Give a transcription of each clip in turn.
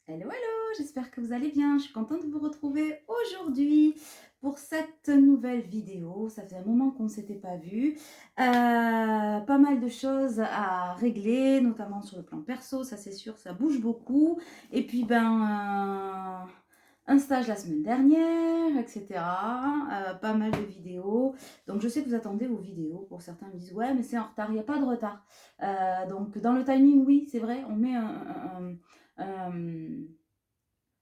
Hello, hello, j'espère que vous allez bien. Je suis contente de vous retrouver aujourd'hui pour cette nouvelle vidéo. Ça fait un moment qu'on ne s'était pas vu. Pas mal de choses à régler, notamment sur le plan perso, ça c'est sûr, ça bouge beaucoup. Et puis, un stage la semaine dernière, etc. Pas mal de vidéos. Donc, je sais que vous attendez vos vidéos. Pour certains me disent, ouais, mais c'est en retard. Il n'y a pas de retard. Donc, dans le timing, oui, c'est vrai, on met un-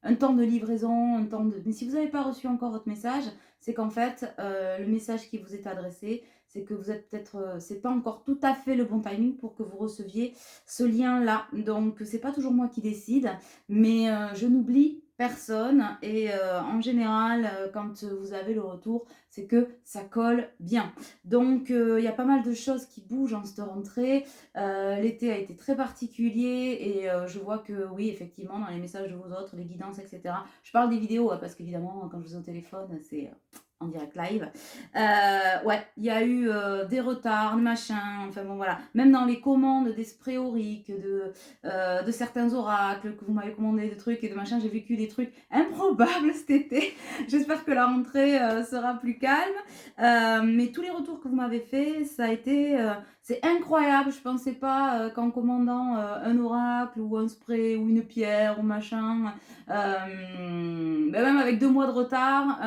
un temps de livraison, un temps de... Mais si vous n'avez pas reçu encore votre message, c'est qu'en fait, le message qui vous est adressé, c'est que vous êtes peut-être... c'est pas encore tout à fait le bon timing pour que vous receviez ce lien-là. Donc, c'est pas toujours moi qui décide, mais je n'oublie personne. Et en général, quand vous avez le retour, c'est que ça colle bien. Donc, il y a pas mal de choses qui bougent en cette rentrée. L'été a été très particulier et je vois que oui, effectivement, dans les messages de vos autres, les guidances, etc. Je parle des vidéos hein, parce qu'évidemment, quand je vous ai au téléphone, c'est en direct live. Ouais, il y a eu des retards, des machins, enfin bon voilà. Même dans les commandes des sprays auriques, de certains oracles que vous m'avez commandé, des trucs et de machins, j'ai vécu des trucs improbables cet été. J'espère que la rentrée sera plus calme. Mais tous les retours que vous m'avez fait, ça a été... c'est incroyable, je pensais pas qu'en commandant un oracle ou un spray ou une pierre ou machin, même avec 2 mois de retard,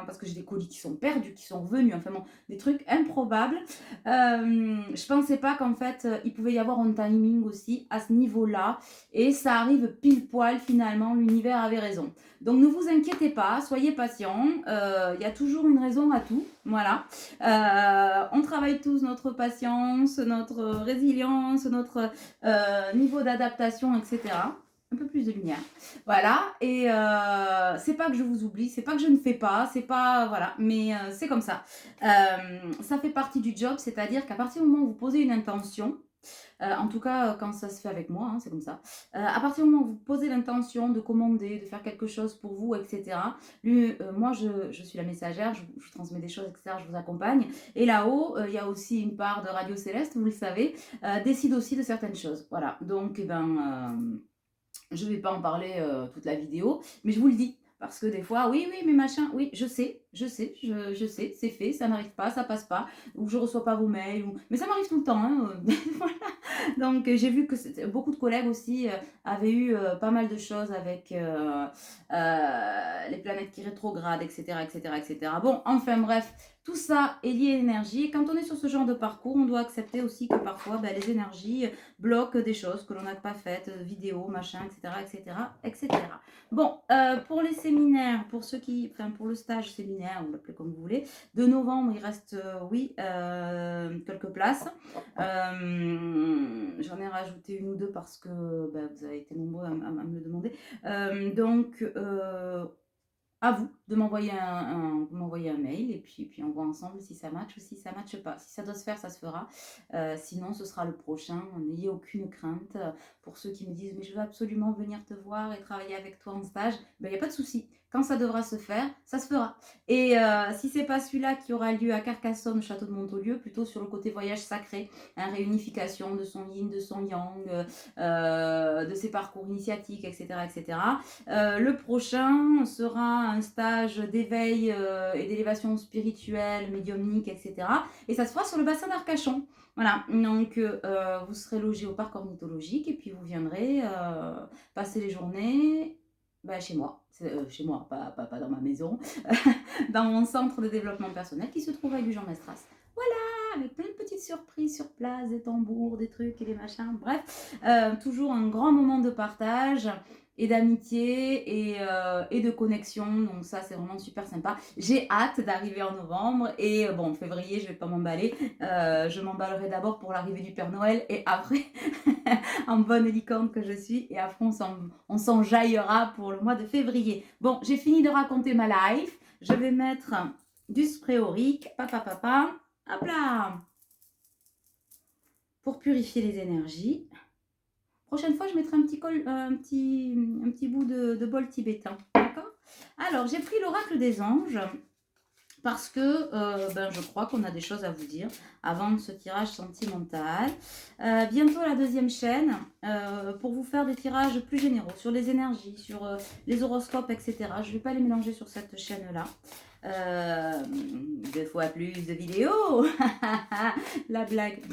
parce que j'ai des colis qui sont perdus, qui sont revenus, enfin bon, des trucs improbables. Je pensais pas qu'en fait il pouvait y avoir un timing aussi à ce niveau-là, et ça arrive pile poil finalement, l'univers avait raison. Donc ne vous inquiétez pas, soyez patients, il y a toujours une raison à tout, voilà. On travaille tous notre patience, notre résilience, notre niveau d'adaptation, etc. Un peu plus de lumière. Voilà. Et c'est pas que je vous oublie, c'est pas que je ne fais pas, c'est pas. Voilà. Mais c'est comme ça. Ça fait partie du job, c'est-à-dire qu'à partir du moment où vous posez une intention, en tout cas, quand ça se fait avec moi, hein, c'est comme ça. À partir du moment où vous posez l'intention de commander, de faire quelque chose pour vous, etc., moi, je suis la messagère, je transmets des choses, etc., je vous accompagne. Et là-haut, il y a aussi une part de Radio Céleste, vous le savez, décide aussi de certaines choses. Voilà. Donc, je ne vais pas en parler toute la vidéo, mais je vous le dis. Parce que des fois, oui, oui, mais machin, oui, je sais, c'est fait, ça n'arrive pas, ça passe pas, ou je reçois pas vos mails, mais ça m'arrive tout le temps. Hein. Voilà. Donc, j'ai vu que beaucoup de collègues aussi avaient eu pas mal de choses avec les planètes qui rétrogradent, etc., etc., etc. Bon, enfin bref, tout ça est lié à l'énergie. Et quand on est sur ce genre de parcours, on doit accepter aussi que parfois, les énergies bloquent des choses que l'on n'a pas faites, vidéos, machin, etc., etc., etc. Bon, pour les séminaires, pour ceux qui, enfin, pour le stage séminaire, ou l'appelez comme vous voulez, de novembre, il reste, oui, quelques places. J'en ai rajouté une ou deux parce que vous avez été nombreux à me le demander. Donc, à vous de m'envoyer un mail et puis on voit ensemble si ça match ou si ça matche pas. Si ça doit se faire, ça se fera. Sinon, ce sera le prochain. N'ayez aucune crainte. Pour ceux qui me disent, mais je veux absolument venir te voir et travailler avec toi en stage, il n'y a pas de souci. Quand ça devra se faire, ça se fera. Et si c'est pas celui-là qui aura lieu à Carcassonne, au château de Montaulieu, plutôt sur le côté voyage sacré, hein, réunification de son yin, de son yang, de ses parcours initiatiques, etc., etc. Le prochain sera un stage d'éveil et d'élévation spirituelle, médiumnique, etc. Et ça se fera sur le bassin d'Arcachon. Voilà, donc vous serez logé au parc ornithologique et puis vous viendrez passer les journées chez moi. Chez moi, pas dans ma maison, dans mon centre de développement personnel qui se trouve à Gujan-Mestras. Voilà, avec plein de petites surprises sur place, des tambours, des trucs et des machins. Bref, toujours un grand moment de partage et d'amitié et de connexion. Donc ça, c'est vraiment super sympa. J'ai hâte d'arriver en novembre. Et en février, je vais pas m'emballer. Je m'emballerai d'abord pour l'arrivée du Père Noël et après, en bonne licorne que je suis. Et après, on s'enjaillera pour le mois de février. Bon, j'ai fini de raconter ma life. Je vais mettre du spray aurique. Papa. Hop là. Pour purifier les énergies. Prochaine fois, je mettrai un petit bout de bol tibétain. D'accord. Alors, j'ai pris l'oracle des anges parce que je crois qu'on a des choses à vous dire avant ce tirage sentimental. Bientôt la deuxième chaîne pour vous faire des tirages plus généraux sur les énergies, sur les horoscopes, etc. Je ne vais pas les mélanger sur cette chaîne-là. 2 fois plus de vidéos. La blague.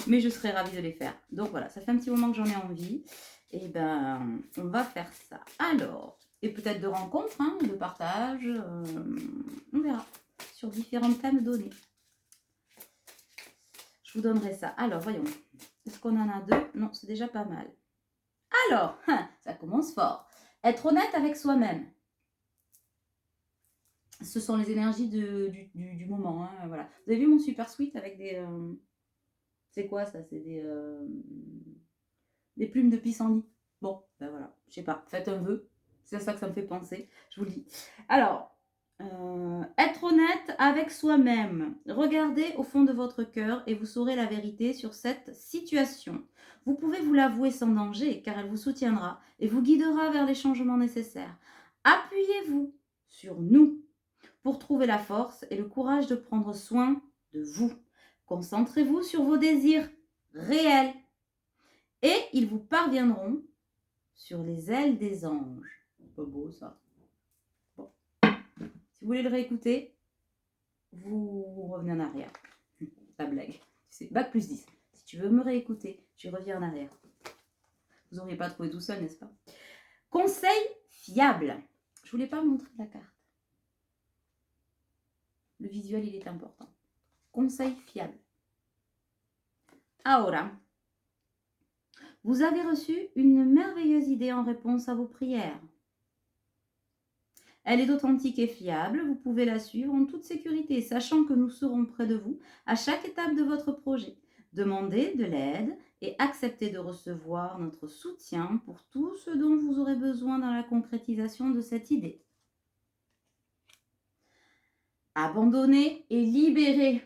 Mais je serais ravie de les faire. Donc voilà, ça fait un petit moment que j'en ai envie. Et ben, on va faire ça. Alors, et peut-être de rencontres, hein, de partage. On verra. Sur différents thèmes donnés. Je vous donnerai ça. Alors, voyons. Est-ce qu'on en a 2? Non, c'est déjà pas mal. Alors, ça commence fort. Être honnête avec soi-même. Ce sont les énergies du moment. Hein, voilà. Vous avez vu mon super sweat avec des... c'est quoi ça? C'est des plumes de pissenlit. Bon, ben voilà. Je sais pas. Faites un vœu. C'est à ça que ça me fait penser. Je vous le dis. Alors, être honnête avec soi-même. Regardez au fond de votre cœur et vous saurez la vérité sur cette situation. Vous pouvez vous l'avouer sans danger car elle vous soutiendra et vous guidera vers les changements nécessaires. Appuyez-vous sur nous pour trouver la force et le courage de prendre soin de vous. Concentrez-vous sur vos désirs réels et ils vous parviendront sur les ailes des anges. Pas beau ça. Bon. Si vous voulez le réécouter, vous revenez en arrière. La blague. C'est bac plus 10. Si tu veux me réécouter, tu reviens en arrière. Vous n'auriez pas trouvé tout seul, n'est-ce pas? Conseil fiable. Je ne voulais pas montrer la carte. Le visuel, il est important. Conseil fiable. Ahora. Vous avez reçu une merveilleuse idée en réponse à vos prières. Elle est authentique et fiable, vous pouvez la suivre en toute sécurité, sachant que nous serons près de vous à chaque étape de votre projet. Demandez de l'aide et acceptez de recevoir notre soutien pour tout ce dont vous aurez besoin dans la concrétisation de cette idée. Abandonner et libérer.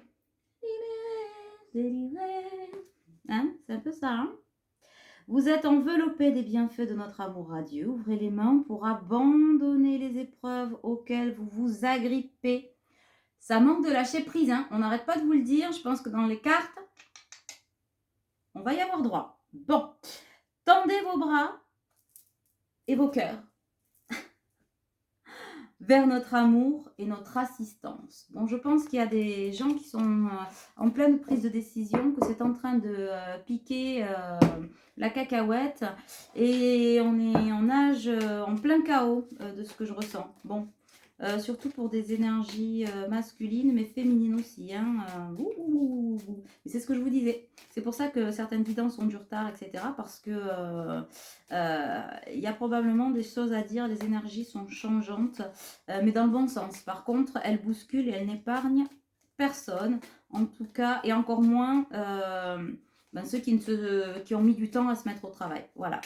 Libérer, délivrer. Hein, c'est un peu ça, hein? Vous êtes enveloppé des bienfaits de notre amour à Dieu. Ouvrez les mains pour abandonner les épreuves auxquelles vous vous agrippez. Ça manque de lâcher prise, hein. On n'arrête pas de vous le dire. Je pense que dans les cartes, on va y avoir droit. Bon, tendez vos bras et vos cœurs vers notre amour et notre assistance. Bon, je pense qu'il y a des gens qui sont en pleine prise de décision, que c'est en train de piquer la cacahuète et on est en âge, en plein chaos de ce que je ressens. Bon, surtout pour des énergies masculines, mais féminines aussi. Hein, et c'est ce que je vous disais. C'est pour ça que certaines guidances ont du retard, etc. Parce que y a probablement des choses à dire. Les énergies sont changeantes, mais dans le bon sens. Par contre, elles bousculent et elles n'épargnent personne. En tout cas, et encore moins ceux qui ont mis du temps à se mettre au travail. Voilà.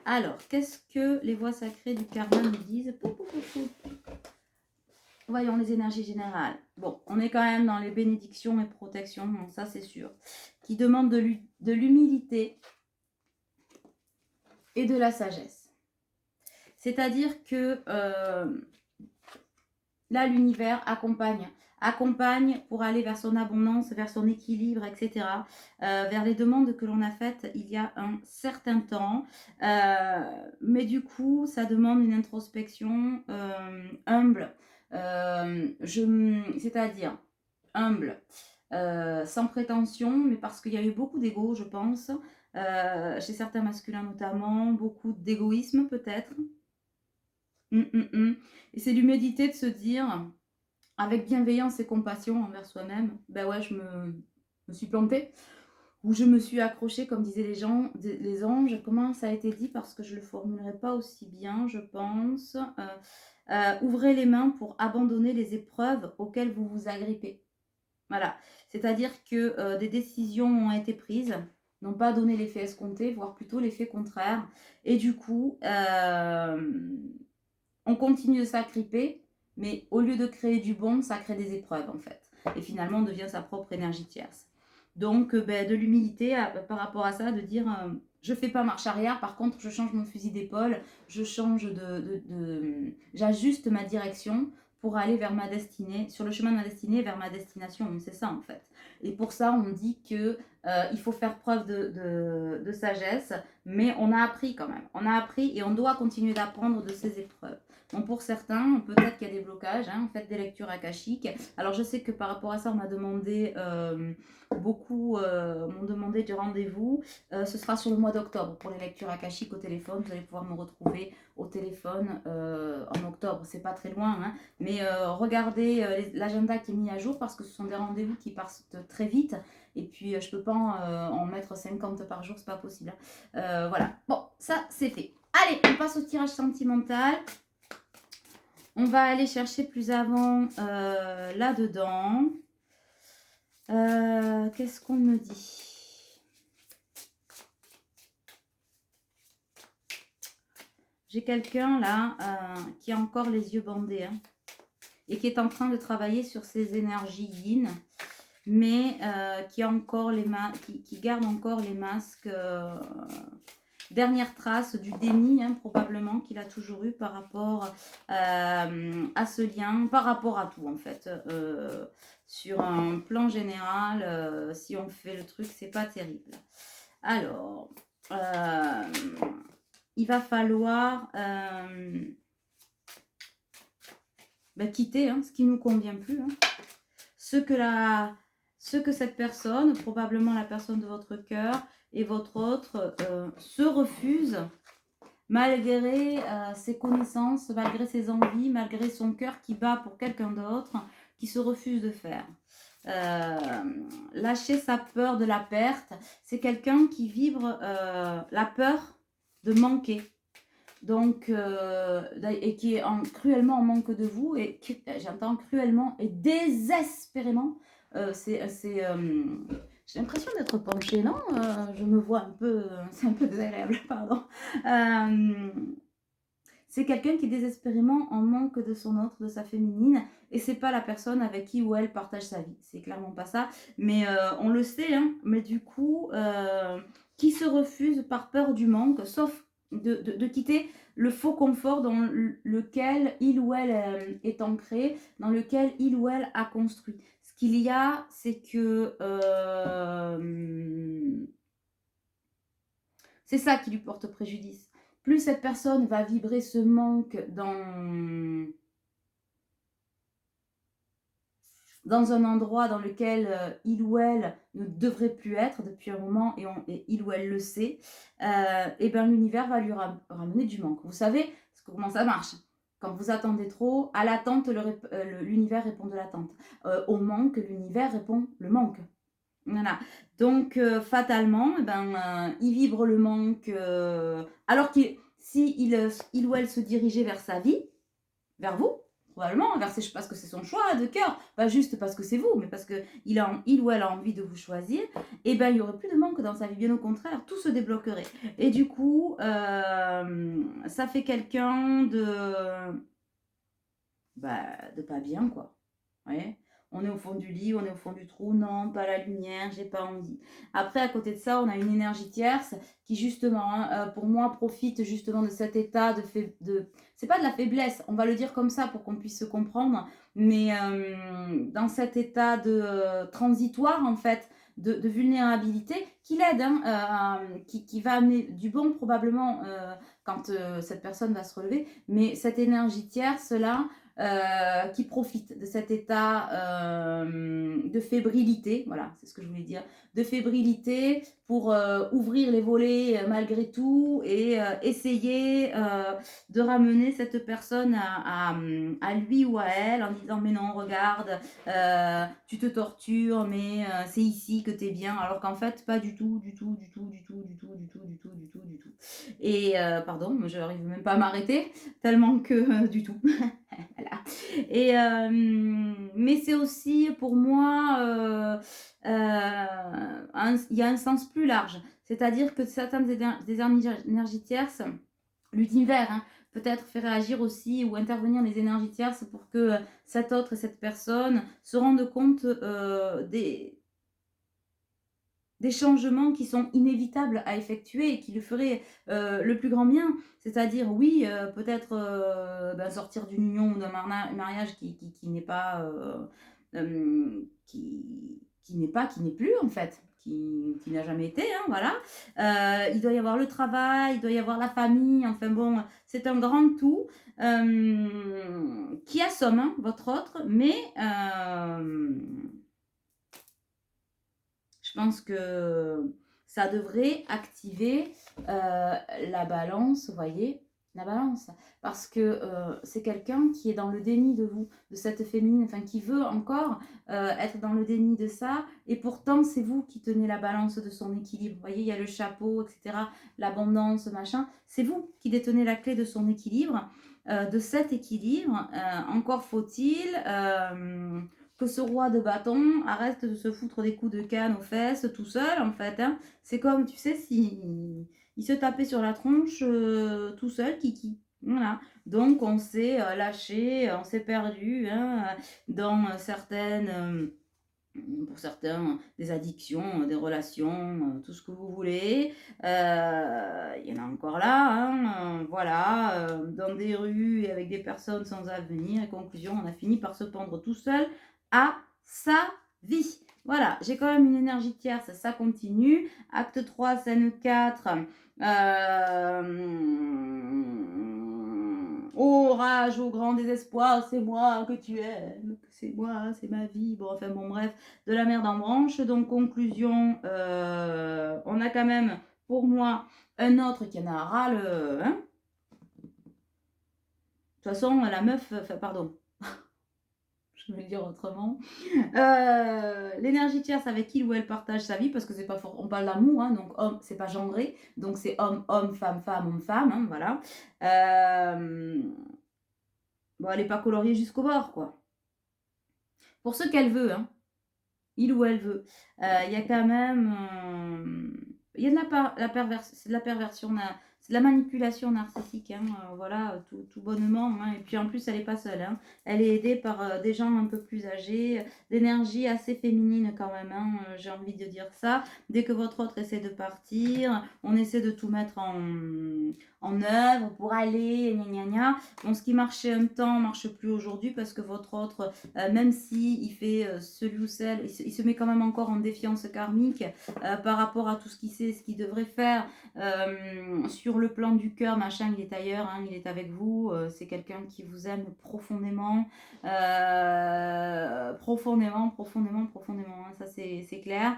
Alors, qu'est-ce que les voix sacrées du karma nous disent? Voyons les énergies générales. Bon, on est quand même dans les bénédictions et protections, bon, ça c'est sûr. Qui demandent de l'humilité et de la sagesse. C'est-à-dire que là, l'univers accompagne pour aller vers son abondance, vers son équilibre, etc. Vers les demandes que l'on a faites il y a un certain temps. Mais du coup, ça demande une introspection humble. C'est-à-dire humble, sans prétention, mais parce qu'il y a eu beaucoup d'ego, je pense, chez certains masculins notamment, beaucoup d'égoïsme peut-être. Et c'est l'humilité de se dire, avec bienveillance et compassion envers soi-même, ben ouais, je me suis plantée, ou je me suis accrochée, comme disaient les anges. Comment ça a été dit? Parce que je ne le formulerai pas aussi bien, je pense. Ouvrez les mains pour abandonner les épreuves auxquelles vous vous agrippez. Voilà, c'est-à-dire que des décisions ont été prises, n'ont pas donné l'effet escompté, voire plutôt l'effet contraire. Et du coup, on continue de s'agripper, mais au lieu de créer du bon, ça crée des épreuves en fait. Et finalement, on devient sa propre énergie tierce. Donc, de l'humilité par rapport à ça, de dire je ne fais pas marche arrière, par contre, je change mon fusil d'épaule, je change j'ajuste ma direction pour aller vers ma destinée, sur le chemin de ma destinée, vers ma destination. C'est ça en fait. Et pour ça, on dit que il faut faire preuve de sagesse, mais on a appris quand même. On a appris et on doit continuer d'apprendre de ces épreuves. Donc pour certains, peut-être qu'il y a des blocages, hein, faites des lectures akashiques. Alors je sais que par rapport à ça, on m'a demandé, beaucoup m'ont demandé du rendez-vous. Ce sera sur le mois d'octobre pour les lectures akashiques au téléphone. Vous allez pouvoir me retrouver au téléphone en octobre. C'est pas très loin, hein, mais regardez l'agenda qui est mis à jour parce que ce sont des rendez-vous qui partent très vite. Et puis je peux pas en mettre 50 par jour, c'est pas possible. Voilà. Bon, ça c'est fait. Allez, on passe au tirage sentimental. On va aller chercher plus avant là-dedans. Qu'est-ce qu'on me dit? J'ai quelqu'un là qui a encore les yeux bandés, hein, et qui est en train de travailler sur ses énergies yin, mais qui garde encore les masques. Dernière trace du déni, hein, probablement, qu'il a toujours eu par rapport à ce lien, par rapport à tout en fait. Sur un plan général, si on fait le truc, c'est pas terrible. Alors, il va falloir quitter ce qui ne nous convient plus. Hein. Ce que cette personne, probablement la personne de votre cœur, et votre autre se refuse malgré ses connaissances, malgré ses envies, malgré son cœur qui bat pour quelqu'un d'autre, qui se refuse de faire. Lâcher sa peur de la perte, c'est quelqu'un qui vibre la peur de manquer. Donc, et qui est cruellement en manque de vous, et j'entends cruellement et désespérément, j'ai l'impression d'être penchée, non? Je me vois un peu, c'est un peu désagréable, pardon. C'est quelqu'un qui est désespérément en manque de son autre, de sa féminine, et c'est pas la personne avec qui ou elle partage sa vie. C'est clairement pas ça, mais on le sait, hein, mais du coup, qui se refuse par peur du manque, sauf de quitter le faux confort dans lequel il ou elle est ancré, dans lequel il ou elle a construit. Ce qu'il y a, c'est que c'est ça qui lui porte préjudice. Plus cette personne va vibrer ce manque dans un endroit dans lequel il ou elle ne devrait plus être depuis un moment, et il ou elle le sait, et bien l'univers va lui ramener du manque. Vous savez comment ça marche? Quand vous attendez trop, à l'attente, l'univers répond de l'attente. Au manque, l'univers répond le manque. Voilà. Donc, fatalement, il vibre le manque, alors si il ou elle se dirigeait vers sa vie, vers vous, probablement, parce que c'est son choix de cœur, pas juste parce que c'est vous, mais parce qu'il ou elle a envie de vous choisir, et il n'y aurait plus de manque dans sa vie, bien au contraire, tout se débloquerait. Et du coup, ça fait quelqu'un de pas bien, quoi. Ouais. On est au fond du lit, on est au fond du trou, non, pas la lumière, j'ai pas envie. Après, à côté de ça, on a une énergie tierce qui, justement, pour moi, profite justement de cet état c'est pas de la faiblesse, on va le dire comme ça pour qu'on puisse se comprendre, mais dans cet état de transitoire, en fait, de vulnérabilité, qui l'aide, qui va amener du bon probablement quand cette personne va se relever, mais cette énergie tierce-là, qui profitent de cet état de fébrilité, voilà, c'est ce que je voulais dire, de fébrilité pour ouvrir les volets malgré tout et essayer de ramener cette personne à lui ou à elle en disant mais non, regarde, tu te tortures, mais c'est ici que t'es bien, alors qu'en fait pas du tout, du tout, du tout, du tout, du tout, du tout, du tout, du tout, du tout. Et pardon, je n'arrive même pas à m'arrêter tellement que du tout. Voilà. Et, mais c'est aussi pour moi, il y a un sens plus large. C'est-à-dire que certaines des énergies tierces, l'univers peut-être fait réagir aussi ou intervenir les énergies tierces pour que cette autre et cette personne se rendent compte des changements qui sont inévitables à effectuer et qui le feraient le plus grand bien. C'est-à-dire, oui, peut-être sortir d'une union ou d'un mariage qui n'est pas, qui n'est plus en fait, qui n'a jamais été, hein, voilà. Il doit y avoir le travail, il doit y avoir la famille, enfin bon, c'est un grand tout qui assomme hein, votre autre, mais je pense que ça devrait activer la balance, vous voyez, la balance. Parce que c'est quelqu'un qui est dans le déni de vous, de cette féminine, enfin qui veut encore être dans le déni de ça. Et pourtant, c'est vous qui tenez la balance de son équilibre. Vous voyez, il y a le chapeau, etc., l'abondance, machin. C'est vous qui détenez la clé de son équilibre, de cet équilibre. Encore faut-il que ce roi de bâton arrête de se foutre des coups de canne aux fesses tout seul, en fait. Hein. C'est comme, tu sais, si il se tapait sur la tronche tout seul, kiki. Voilà. Donc, on s'est lâché, on s'est perdu hein, dans certaines... pour certains, des addictions, des relations, tout ce que vous voulez. Il y en a encore là, hein, voilà, dans des rues et avec des personnes sans avenir. Et conclusion, on a fini par se pendre tout seul à sa vie. Voilà, j'ai quand même une énergie tierce, ça continue. Acte 3, scène 4. Oh rage, au grand désespoir, c'est moi que tu aimes, c'est moi, c'est ma vie. Bon, enfin bon, bref, de la merde en branche. Donc, conclusion, on a quand même, pour moi, un autre qui en a ras le... Hein. De toute façon, la meuf, enfin, pardon, je vais le dire autrement. L'énergie tierce avec qui ou elle partage sa vie, parce que c'est pas fort, on parle d'amour, hein, donc homme, c'est pas genré, donc c'est homme, homme, femme, femme, homme, femme, hein, voilà. Bon, elle n'est pas coloriée jusqu'au bord, quoi. Pour ce qu'elle veut, hein, il ou elle veut. Il y a quand même... il y a de c'est de la perversion, c'est de la manipulation narcissique, hein, voilà, tout bonnement. Hein, et puis en plus, elle n'est pas seule. Hein, elle est aidée par des gens un peu plus âgés, d'énergie assez féminine quand même, hein, j'ai envie de dire ça. Dès que votre autre essaie de partir, on essaie de tout mettre en œuvre pour aller, gna gna gna. Bon, ce qui marchait un temps marche plus aujourd'hui parce que votre autre, même si il fait celui ou celle, il se met quand même encore en défiance karmique par rapport à tout ce qu'il sait, ce qu'il devrait faire sur le plan du cœur, machin, il est ailleurs, hein, il est avec vous, c'est quelqu'un qui vous aime profondément, profondément, profondément, profondément, hein, ça c'est clair.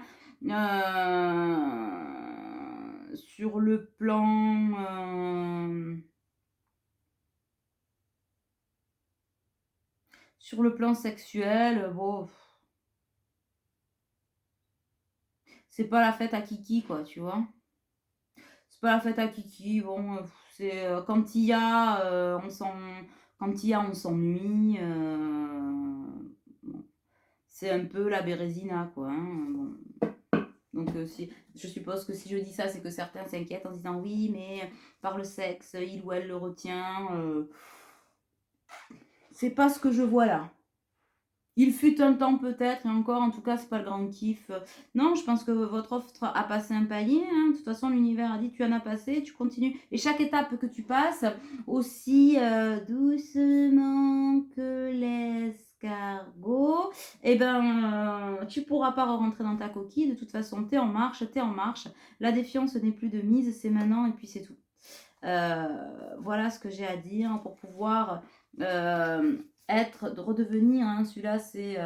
Sur le plan sexuel, bon, c'est pas la fête à Kiki, quoi, tu vois. C'est pas la fête à Kiki, bon, c'est quand il y a, on s'ennuie. Bon. C'est un peu la Bérésina, quoi. Hein, bon. Donc, je suppose que si je dis ça, c'est que certains s'inquiètent en disant oui, mais par le sexe, il ou elle le retient. C'est pas ce que je vois là. Il fut un temps peut-être, et encore, en tout cas, c'est pas le grand kiff. Non, je pense que votre offre a passé un palier. Hein. De toute façon, l'univers a dit tu en as passé, tu continues. Et chaque étape que tu passes, aussi doucement que l'escargot, eh ben, tu pourras pas rentrer dans ta coquille. De toute façon, t'es en marche, t'es en marche. La défiance n'est plus de mise, c'est maintenant, et puis c'est tout. Voilà ce que j'ai à dire pour pouvoir redevenir, hein, celui-là c'est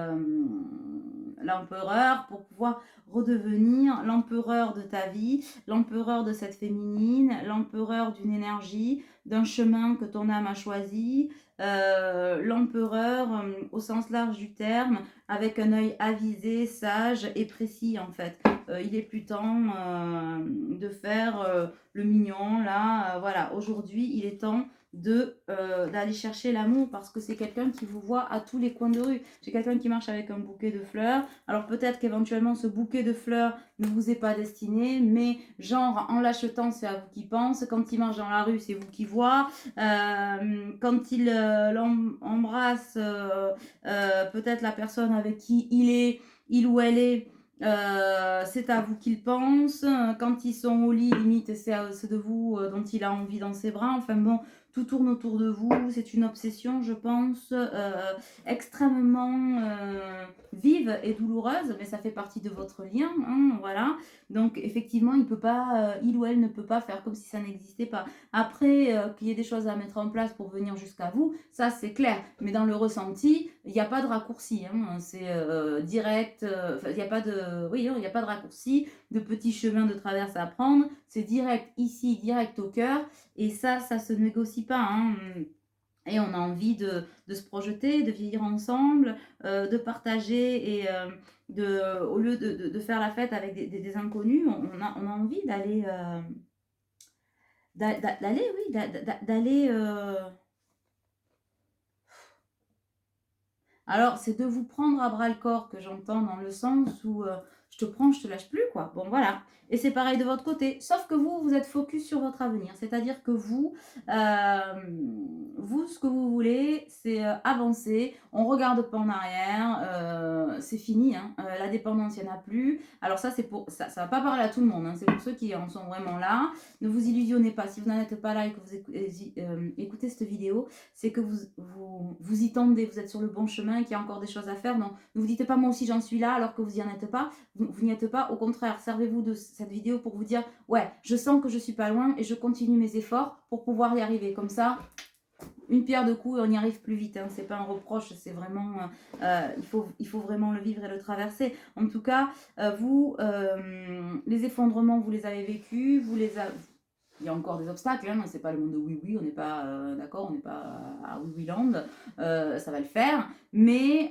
l'empereur, pour pouvoir redevenir l'empereur de ta vie, l'empereur de cette féminine, l'empereur d'une énergie, d'un chemin que ton âme a choisi, l'empereur au sens large du terme, avec un œil avisé, sage et précis en fait. Il est plus temps de faire le mignon là, voilà, aujourd'hui il est temps d'aller chercher l'amour parce que c'est quelqu'un qui vous voit à tous les coins de rue. C'est quelqu'un qui marche avec un bouquet de fleurs. Alors peut-être qu'éventuellement ce bouquet de fleurs ne vous est pas destiné, mais genre en l'achetant c'est à vous qui pense. Quand il marche dans la rue c'est vous qui voit. Quand il embrasse peut-être la personne avec qui il ou elle est, C'est à vous qu'il pense. Quand ils sont au lit, limite, c'est de vous dont il a envie dans ses bras. Enfin bon, tout tourne autour de vous. C'est une obsession, je pense, extrêmement vive et douloureuse, mais ça fait partie de votre lien, hein, voilà. Donc effectivement, il ou elle ne peut pas faire comme si ça n'existait pas. Après, qu'il y ait des choses à mettre en place pour venir jusqu'à vous, ça c'est clair. Mais dans le ressenti, il n'y a pas de raccourci, hein. C'est direct. Il n'y a pas de, oui, il n'y a pas de raccourci, de petits chemins de traverse à prendre. C'est direct ici, direct au cœur. Et ça se négocie pas, hein. Et on a envie de se projeter, de vieillir ensemble, de partager et au lieu de faire la fête avec des inconnus, on a envie d'aller, d'aller, oui, d'aller. Alors, c'est de vous prendre à bras le corps que j'entends dans le sens où je te prends, je te lâche plus, quoi. Bon, voilà. Et c'est pareil de votre côté. Sauf que vous êtes focus sur votre avenir. C'est-à-dire que vous, ce que vous voulez, c'est avancer. On regarde pas en arrière. C'est fini, hein. La dépendance, il n'y en a plus. Alors ça, ça va pas parler à tout le monde, hein. C'est pour ceux qui en sont vraiment là. Ne vous illusionnez pas. Si vous n'en êtes pas là et que vous écoutez cette vidéo, c'est que vous y tendez, vous êtes sur le bon chemin, qu'il y a encore des choses à faire. Donc, ne vous dites pas moi aussi j'en suis là alors que vous n'y en êtes pas. Vous n'y êtes pas. Au contraire, servez-vous de cette vidéo pour vous dire ouais, je sens que je suis pas loin et je continue mes efforts pour pouvoir y arriver. Comme ça, une pierre de coups et on y arrive plus vite. Hein. C'est pas un reproche, c'est vraiment il faut vraiment le vivre et le traverser. En tout cas, les effondrements, vous les avez vécus, il y a encore des obstacles, hein, c'est pas le monde de oui oui, on n'est pas d'accord, on n'est pas à oui oui land, ça va le faire, mais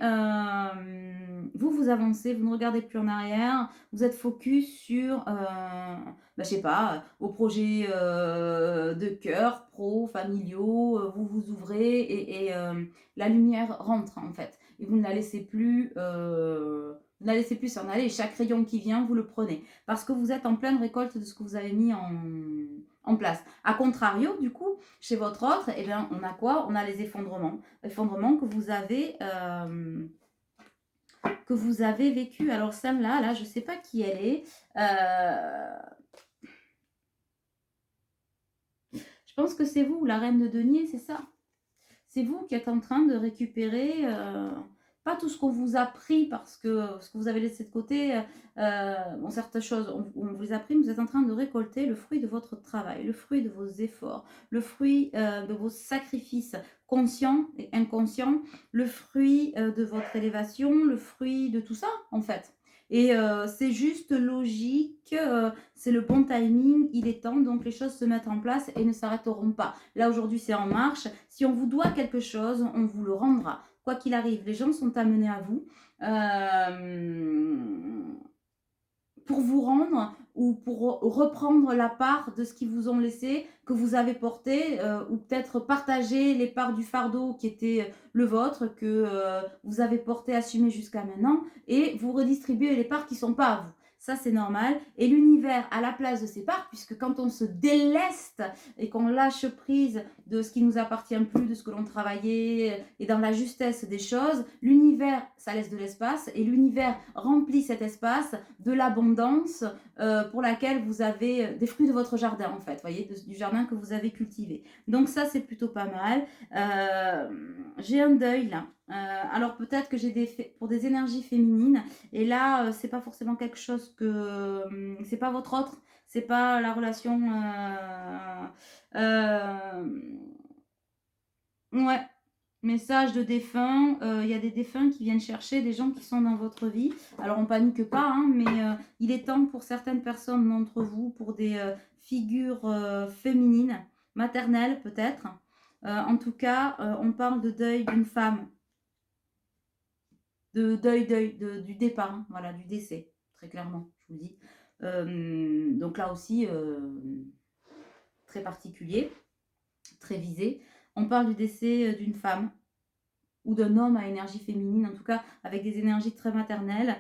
vous avancez, vous ne regardez plus en arrière, vous êtes focus sur, je sais pas, vos projets de cœur, pro, familiaux, vous vous ouvrez et la lumière rentre en fait, et vous ne la laissez plus, vous ne la laissez plus s'en aller, et chaque rayon qui vient, vous le prenez, parce que vous êtes en pleine récolte de ce que vous avez mis en place. A contrario, du coup, chez votre autre, eh bien, on a quoi? On a les effondrements. Effondrements que vous avez vécu. Alors celle-là, là, je ne sais pas qui elle est. Je pense que c'est vous, la reine de denier, c'est ça. C'est vous qui êtes en train de récupérer pas tout ce qu'on vous a pris parce que ce que vous avez laissé de côté, bon, certaines choses, on vous les a pris, mais vous êtes en train de récolter le fruit de votre travail, le fruit de vos efforts, le fruit de vos sacrifices conscients et inconscients, le fruit de votre élévation, le fruit de tout ça, en fait. Et c'est juste logique, c'est le bon timing, il est temps, donc les choses se mettent en place et ne s'arrêteront pas. Là, aujourd'hui, c'est en marche. Si on vous doit quelque chose, on vous le rendra. Quoi qu'il arrive, les gens sont amenés à vous pour vous rendre ou pour reprendre la part de ce qu'ils vous ont laissé, que vous avez porté, ou peut-être partager les parts du fardeau qui était le vôtre, que vous avez porté, assumé jusqu'à maintenant, et vous redistribuez les parts qui ne sont pas à vous. Ça, c'est normal. Et l'univers à la place de ces parts, puisque quand on se déleste et qu'on lâche prise de ce qui nous appartient plus, de ce que l'on travaillait, et dans la justesse des choses, l'univers, ça laisse de l'espace, et l'univers remplit cet espace de l'abondance pour laquelle vous avez des fruits de votre jardin, en fait, voyez, du jardin que vous avez cultivé. Donc ça, c'est plutôt pas mal. J'ai un deuil, là. Alors peut-être que j'ai pour des énergies féminines, et là, c'est pas forcément quelque chose que... c'est pas votre autre, c'est pas la relation... ouais, message de défunt, il y a des défunts qui viennent chercher des gens qui sont dans votre vie. Alors on panique pas, hein, mais il est temps pour certaines personnes d'entre vous, pour des figures féminines, maternelles peut-être. En tout cas, on parle de deuil d'une femme, de du départ, hein, voilà, du décès, très clairement, je vous le dis. Donc là aussi, très particulier, très visé. On parle du décès d'une femme ou d'un homme à énergie féminine, en tout cas avec des énergies très maternelles.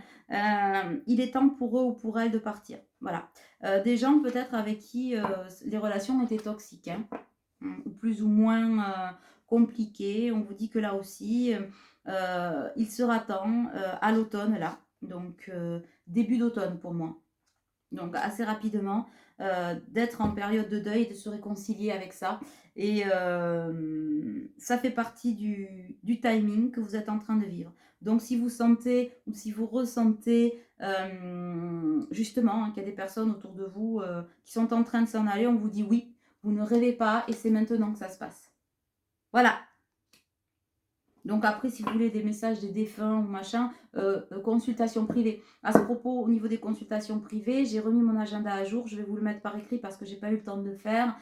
Il est temps pour eux ou pour elles de partir. Voilà. Des gens peut-être avec qui les relations étaient toxiques, hein, ou plus ou moins compliquées. On vous dit que là aussi, il sera temps, à l'automne, là, Donc, début d'automne pour moi. Donc, assez rapidement, d'être en période de deuil, de se réconcilier avec ça. Et ça fait partie du timing que vous êtes en train de vivre. Donc, si vous sentez ou si vous ressentez justement, hein, qu'il y a des personnes autour de vous qui sont en train de s'en aller, on vous dit oui, vous ne rêvez pas et c'est maintenant que ça se passe. Voilà. Donc après, si vous voulez des messages des défunts ou machin, consultation privée. À ce propos, au niveau des consultations privées, j'ai remis mon agenda à jour. Je vais vous le mettre par écrit parce que j'ai pas eu le temps de le faire.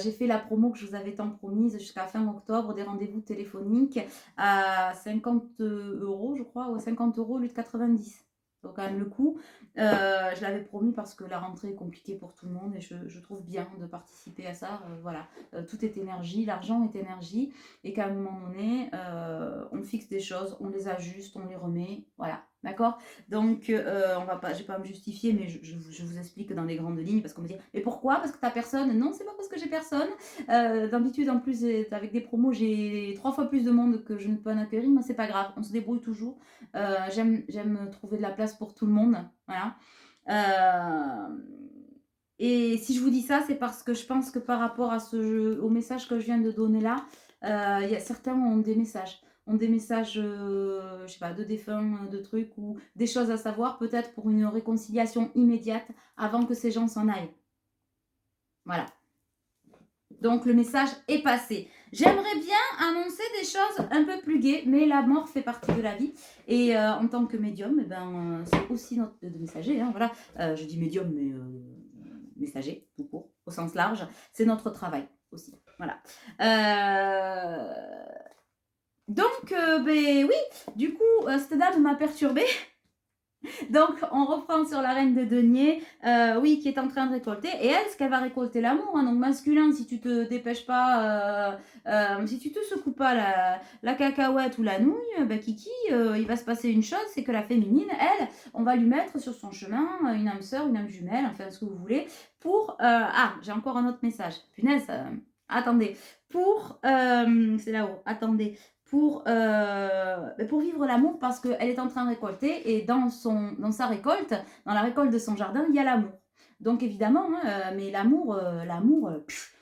J'ai fait la promo que je vous avais tant promise jusqu'à fin octobre, des rendez-vous téléphoniques à 50 euros, je crois, ou 50 euros au lieu de 90. Donc quand même le coup. Je l'avais promis parce que la rentrée est compliquée pour tout le monde et je trouve bien de participer à ça. Voilà, tout est énergie, l'argent est énergie et qu'à un moment donné, on fixe des choses, on les ajuste, on les remet, voilà, d'accord. Donc, on va pas, je vais pas me justifier, mais je vous explique dans les grandes lignes parce qu'on me dit, mais pourquoi? Parce que t'as personne? Non, c'est pas parce que j'ai personne. D'habitude, en plus, avec des promos, j'ai 3 fois plus de monde que je ne peux en accueillir, mais c'est pas grave, on se débrouille toujours. J'aime trouver de la place pour tout le monde, voilà. Et si je vous dis ça, c'est parce que je pense que par rapport à au message que je viens de donner là, y a certains ont des messages. Ont des messages, je sais pas, de défunts, de trucs ou des choses à savoir, peut-être pour une réconciliation immédiate avant que ces gens s'en aillent. Voilà. Donc le message est passé. J'aimerais bien annoncer des choses un peu plus gaies, mais la mort fait partie de la vie. Et en tant que médium, eh ben, c'est aussi notre de messager. Hein, voilà. Je dis médium, mais messager, tout court, au sens large. C'est notre travail aussi. Voilà. Donc, ben oui, du coup, cette dame m'a perturbée. Donc, on reprend sur la reine de denier, oui, qui est en train de récolter. Et elle, ce qu'elle va récolter, l'amour. Hein, donc, masculin, si tu te dépêches pas, si tu te secoues pas la cacahuète ou la nouille, ben, Kiki, il va se passer une chose, c'est que la féminine, elle, on va lui mettre sur son chemin une âme sœur, une âme jumelle, enfin, ce que vous voulez, pour... ah, j'ai encore un autre message. Punaise, attendez. Pour... c'est là-haut. Attendez pour vivre l'amour parce qu'elle est en train de récolter et dans sa récolte, dans la récolte de son jardin, il y a l'amour. Donc évidemment, hein, mais l'amour,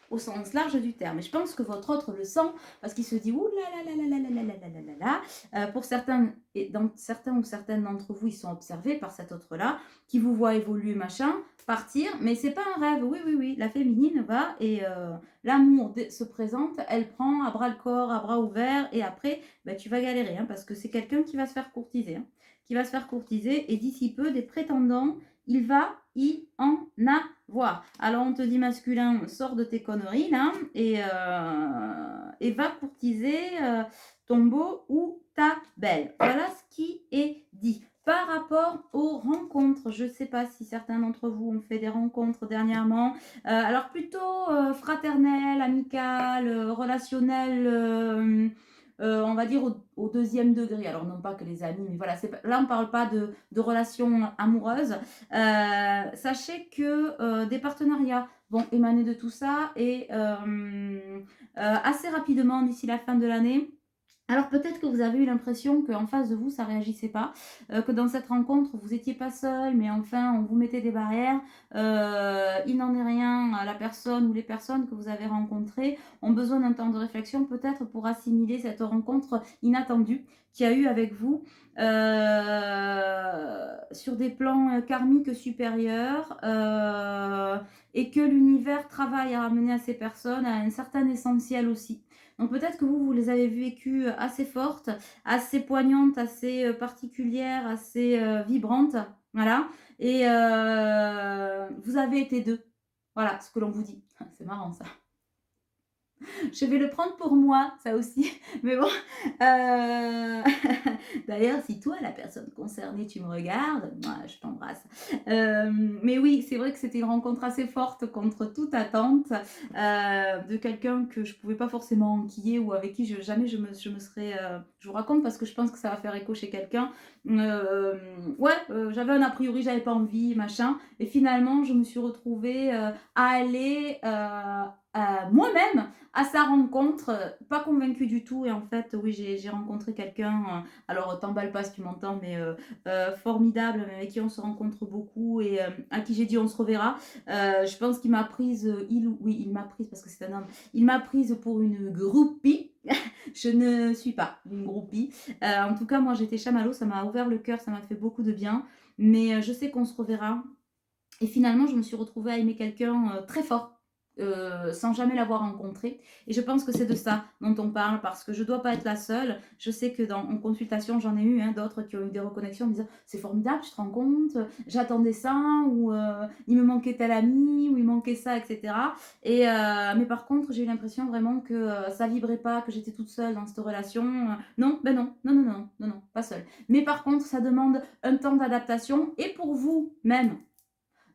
au sens large du terme. Et je pense que votre autre le sent parce qu'il se dit ouh là là là là là là là là là là là. Pour certains, et dans certains ou certaines d'entre vous, ils sont observés par cet autre-là qui vous voit évoluer, machin, partir, mais c'est pas un rêve. Oui, oui, oui, la féminine va et l'amour se présente, elle prend à bras le corps, à bras ouverts, et après, ben, tu vas galérer, hein, parce que c'est quelqu'un qui va se faire courtiser. Hein, qui va se faire courtiser, et d'ici peu, des prétendants, il va y en avoir. Alors, on te dit masculin, sors de tes conneries, là, et va courtiser ton beau ou ta belle. Voilà ce qui est dit. Par rapport aux rencontres, je ne sais pas si certains d'entre vous ont fait des rencontres dernièrement. Alors plutôt fraternelle, amicale, relationnelle, on va dire au deuxième degré. Alors non pas que les amis, mais voilà, là on ne parle pas de relations amoureuses. Sachez que des partenariats vont émaner de tout ça et assez rapidement d'ici la fin de l'année. Alors peut-être que vous avez eu l'impression qu'en face de vous, ça ne réagissait pas, que dans cette rencontre, vous n'étiez pas seul, mais enfin, on vous mettait des barrières. Il n'en est rien, la personne ou les personnes que vous avez rencontrées ont besoin d'un temps de réflexion peut-être pour assimiler cette rencontre inattendue qu'il y a eu avec vous sur des plans karmiques supérieurs et que l'univers travaille à ramener à ces personnes à un certain essentiel aussi. Donc peut-être que vous les avez vécues assez fortes, assez poignantes, assez particulières, assez vibrantes. Voilà. Et vous avez été deux. Voilà ce que l'on vous dit. C'est marrant ça. Je vais le prendre pour moi, ça aussi. Mais bon. D'ailleurs, si toi, la personne concernée, tu me regardes, moi, je t'embrasse. Mais oui, c'est vrai que c'était une rencontre assez forte contre toute attente de quelqu'un que je ne pouvais pas forcément enquiller ou avec qui jamais je me serais... je vous raconte parce que je pense que ça va faire écho chez quelqu'un. J'avais un a priori, j'avais pas envie, machin. Et finalement, je me suis retrouvée à aller moi-même à sa rencontre, pas convaincue du tout et en fait, oui, j'ai rencontré quelqu'un, alors t'emballe pas si tu m'entends, mais formidable, mais avec qui on se rencontre beaucoup et à qui j'ai dit: «On se reverra». Je pense qu'il m'a prise, il m'a prise parce que c'est un homme, il m'a prise pour une groupie. Je ne suis pas une groupie. En tout cas, moi, j'étais chamallow, ça m'a ouvert le cœur, ça m'a fait beaucoup de bien, mais je sais qu'on se reverra et finalement, je me suis retrouvée à aimer quelqu'un très fort. Sans jamais l'avoir rencontré. Et je pense que c'est de ça dont on parle parce que je ne dois pas être la seule. Je sais que en consultation, j'en ai eu d'autres qui ont eu des reconnexions en me disant c'est formidable, tu te rends compte, j'attendais ça, ou il me manquait tel ami, ou il manquait ça, etc. Mais par contre, j'ai eu l'impression vraiment que ça vibrait pas, que j'étais toute seule dans cette relation. Non, ben non, non, non, non, non, non, pas seule. Mais par contre, ça demande un temps d'adaptation et pour vous même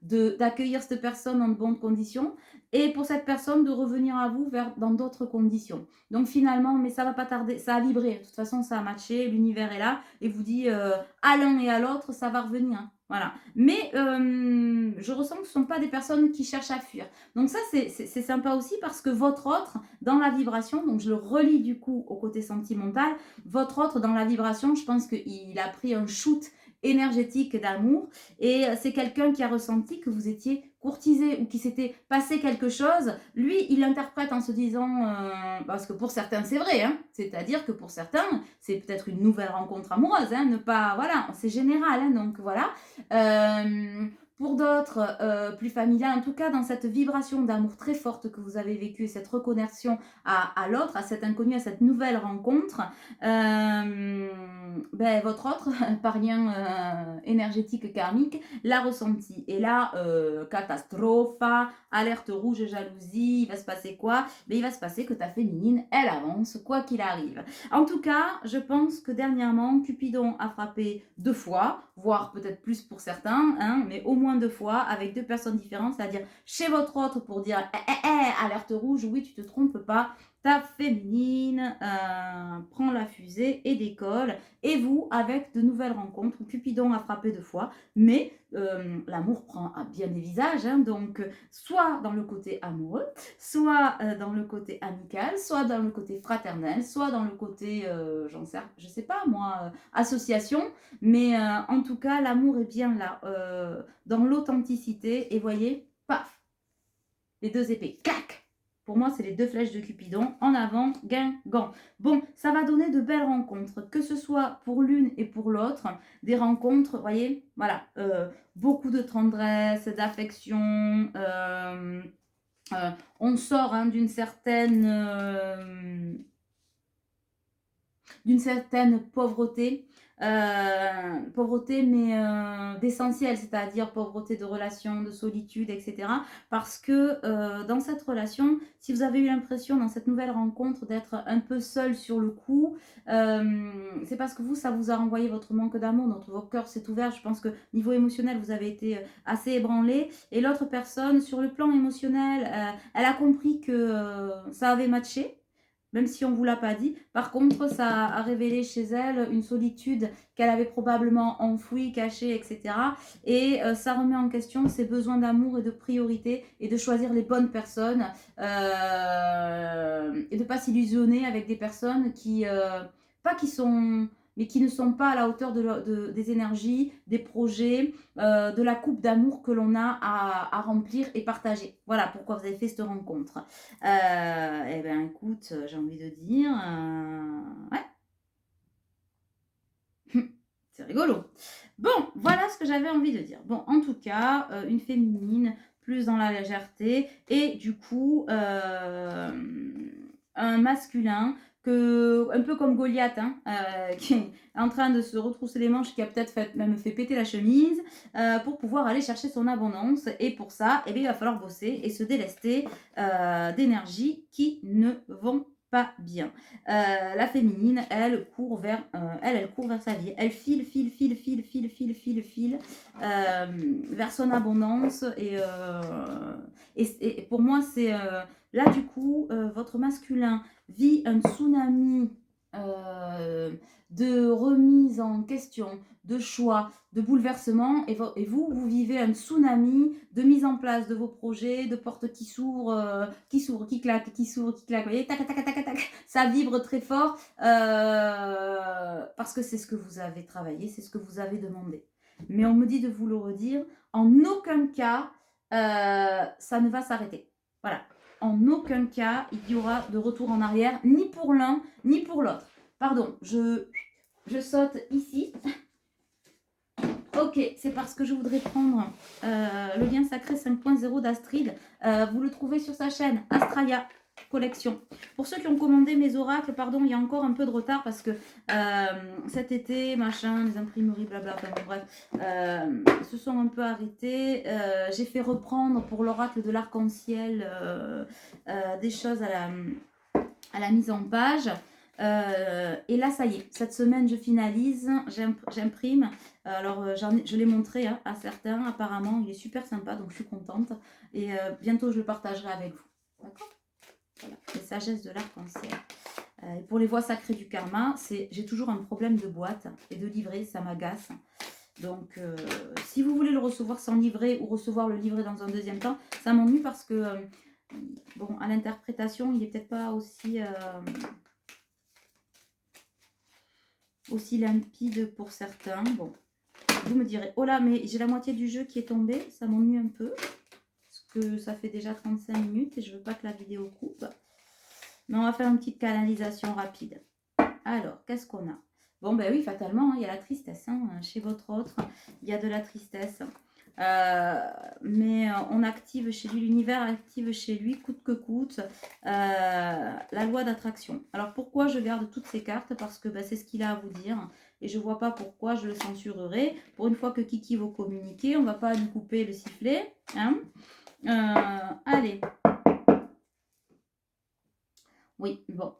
d'accueillir cette personne dans de bonnes conditions et pour cette personne de revenir à vous dans d'autres conditions. Donc finalement, mais ça va pas tarder, ça a vibré. De toute façon, ça a matché, l'univers est là et vous dit à l'un et à l'autre, ça va revenir. Hein. Voilà. Mais je ressens que ce ne sont pas des personnes qui cherchent à fuir. Donc ça, c'est sympa aussi parce que votre autre, dans la vibration, donc je le relie du coup au côté sentimental, votre autre, dans la vibration, je pense qu'il a pris un shoot énergétique d'amour et c'est quelqu'un qui a ressenti que vous étiez courtisé ou qui s'était passé quelque chose. Lui, il l'interprète en se disant, parce que pour certains c'est vrai, hein, c'est-à-dire que pour certains c'est peut-être une nouvelle rencontre amoureuse, hein, ne pas, voilà, c'est général, hein, donc voilà. Pour d'autres, plus familiales, en tout cas dans cette vibration d'amour très forte que vous avez vécue, cette reconnexion à l'autre, à cet inconnu, à cette nouvelle rencontre, votre autre, par lien énergétique karmique, l'a ressenti. Et là, catastrophe, alerte rouge, jalousie, il va se passer quoi? Il va se passer que ta féminine, elle avance, quoi qu'il arrive. En tout cas, je pense que dernièrement, Cupidon a frappé 2 fois, voire peut-être plus pour certains, hein, mais au moins 2 fois, avec 2 personnes différentes, c'est-à-dire chez votre autre pour dire alerte rouge, oui, tu te trompes pas, ta féminine prend la fusée et décolle. Et vous, avec de nouvelles rencontres, où Cupidon a frappé 2 fois, mais l'amour prend à bien des visages, hein, donc soit dans le côté amoureux, soit dans le côté amical, soit dans le côté fraternel, soit dans le côté, je sais pas moi, association, mais en tout cas, l'amour est bien là, dans l'authenticité, et voyez, paf, les 2 épées, clac. Pour moi, c'est les 2 flèches de Cupidon, en avant, Guingamp. Bon, ça va donner de belles rencontres, que ce soit pour l'une et pour l'autre, des rencontres, voyez, voilà, beaucoup de tendresse, d'affection, on sort d'une certaine pauvreté, pauvreté mais d'essentiel, c'est-à-dire pauvreté de relations, de solitude, etc. Parce que dans cette relation, si vous avez eu l'impression dans cette nouvelle rencontre d'être un peu seul sur le coup, c'est parce que vous, ça vous a renvoyé votre manque d'amour, votre cœur s'est ouvert. Je pense que niveau émotionnel, vous avez été assez ébranlé. Et l'autre personne, sur le plan émotionnel, elle a compris que ça avait matché, même si on ne vous l'a pas dit. Par contre, ça a révélé chez elle une solitude qu'elle avait probablement enfouie, cachée, etc. Et ça remet en question ses besoins d'amour et de priorité et de choisir les bonnes personnes et de ne pas s'illusionner avec des personnes qui, pas qui sont, mais qui ne sont pas à la hauteur des énergies, des projets, de la coupe d'amour que l'on a à remplir et partager. Voilà pourquoi vous avez fait cette rencontre. Eh bien, écoute, j'ai envie de dire, ouais, c'est rigolo. Bon, voilà ce que j'avais envie de dire. Bon, en tout cas, une féminine, plus dans la légèreté, et du coup, un masculin un peu comme Goliath, hein, qui est en train de se retrousser les manches, qui a peut-être même fait péter la chemise, pour pouvoir aller chercher son abondance. Et pour ça, eh bien, il va falloir bosser et se délester d'énergies qui ne vont pas bien. La féminine, elle court vers sa vie. Elle file vers son abondance. Et pour moi, c'est là du coup, votre masculin vit un tsunami de remise en question, de choix, de bouleversement, et vous, vous vivez un tsunami de mise en place de vos projets, de portes qui s'ouvrent, qui claquent, qui s'ouvrent, qui claquent. Vous voyez, tac, tac, tac, tac, ça vibre très fort parce que c'est ce que vous avez travaillé, c'est ce que vous avez demandé. Mais on me dit de vous le redire, en aucun cas, ça ne va s'arrêter. Voilà. En aucun cas, il y aura de retour en arrière, ni pour l'un, ni pour l'autre. Pardon, je saute ici. Ok, c'est parce que je voudrais prendre le lien sacré 5.0 d'Astrid. Vous le trouvez sur sa chaîne Astraya Collection. Pour ceux qui ont commandé mes oracles, pardon, il y a encore un peu de retard parce que cet été, machin, les imprimeries, blabla, enfin, bref, se sont un peu arrêtés. J'ai fait reprendre pour l'oracle de l'arc-en-ciel des choses à la mise en page. Et là, ça y est, cette semaine, je finalise, j'imprime. Alors, je l'ai montré à certains, apparemment, il est super sympa, donc je suis contente. Et bientôt, je le partagerai avec vous. D'accord? Voilà, les sagesses de l'arc-en-ciel. Pour les voies sacrées du karma, j'ai toujours un problème de boîte et de livret, ça m'agace. Donc, si vous voulez le recevoir sans livret ou recevoir le livret dans un deuxième temps, ça m'ennuie parce que, bon, à l'interprétation, il n'est peut-être pas aussi limpide pour certains. Bon, vous me direz, oh là, mais j'ai la moitié du jeu qui est tombé, ça m'ennuie un peu, parce que ça fait déjà 35 minutes et je veux pas que la vidéo coupe. Mais on va faire une petite canalisation rapide. Alors, qu'est-ce qu'on a? Bon, ben oui, fatalement, il y a la tristesse. Chez votre autre, il y a de la tristesse. Mais on active chez lui, l'univers active chez lui, coûte que coûte, la loi d'attraction. Alors, pourquoi je garde toutes ces cartes? Parce que c'est ce qu'il a à vous dire. Et je vois pas pourquoi je le censurerai. Pour une fois que Kiki va communiquer, on va pas lui couper le sifflet. Allez. Oui, bon.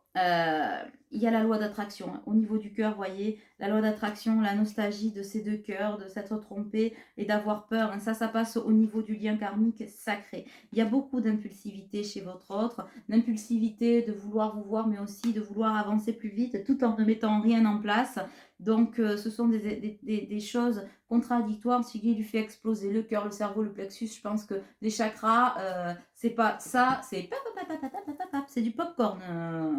Il y a la loi d'attraction. Au niveau du cœur, vous voyez, la loi d'attraction, la nostalgie de ces deux cœurs, de s'être trompé et d'avoir peur. Ça passe au niveau du lien karmique sacré. Il y a beaucoup d'impulsivité chez votre autre. D'impulsivité de vouloir vous voir, mais aussi de vouloir avancer plus vite tout en ne mettant rien en place. Donc, ce sont des choses contradictoires. Ce qui lui fait exploser le cœur, le cerveau, le plexus. Je pense que les chakras, c'est pas ça, c'est du popcorn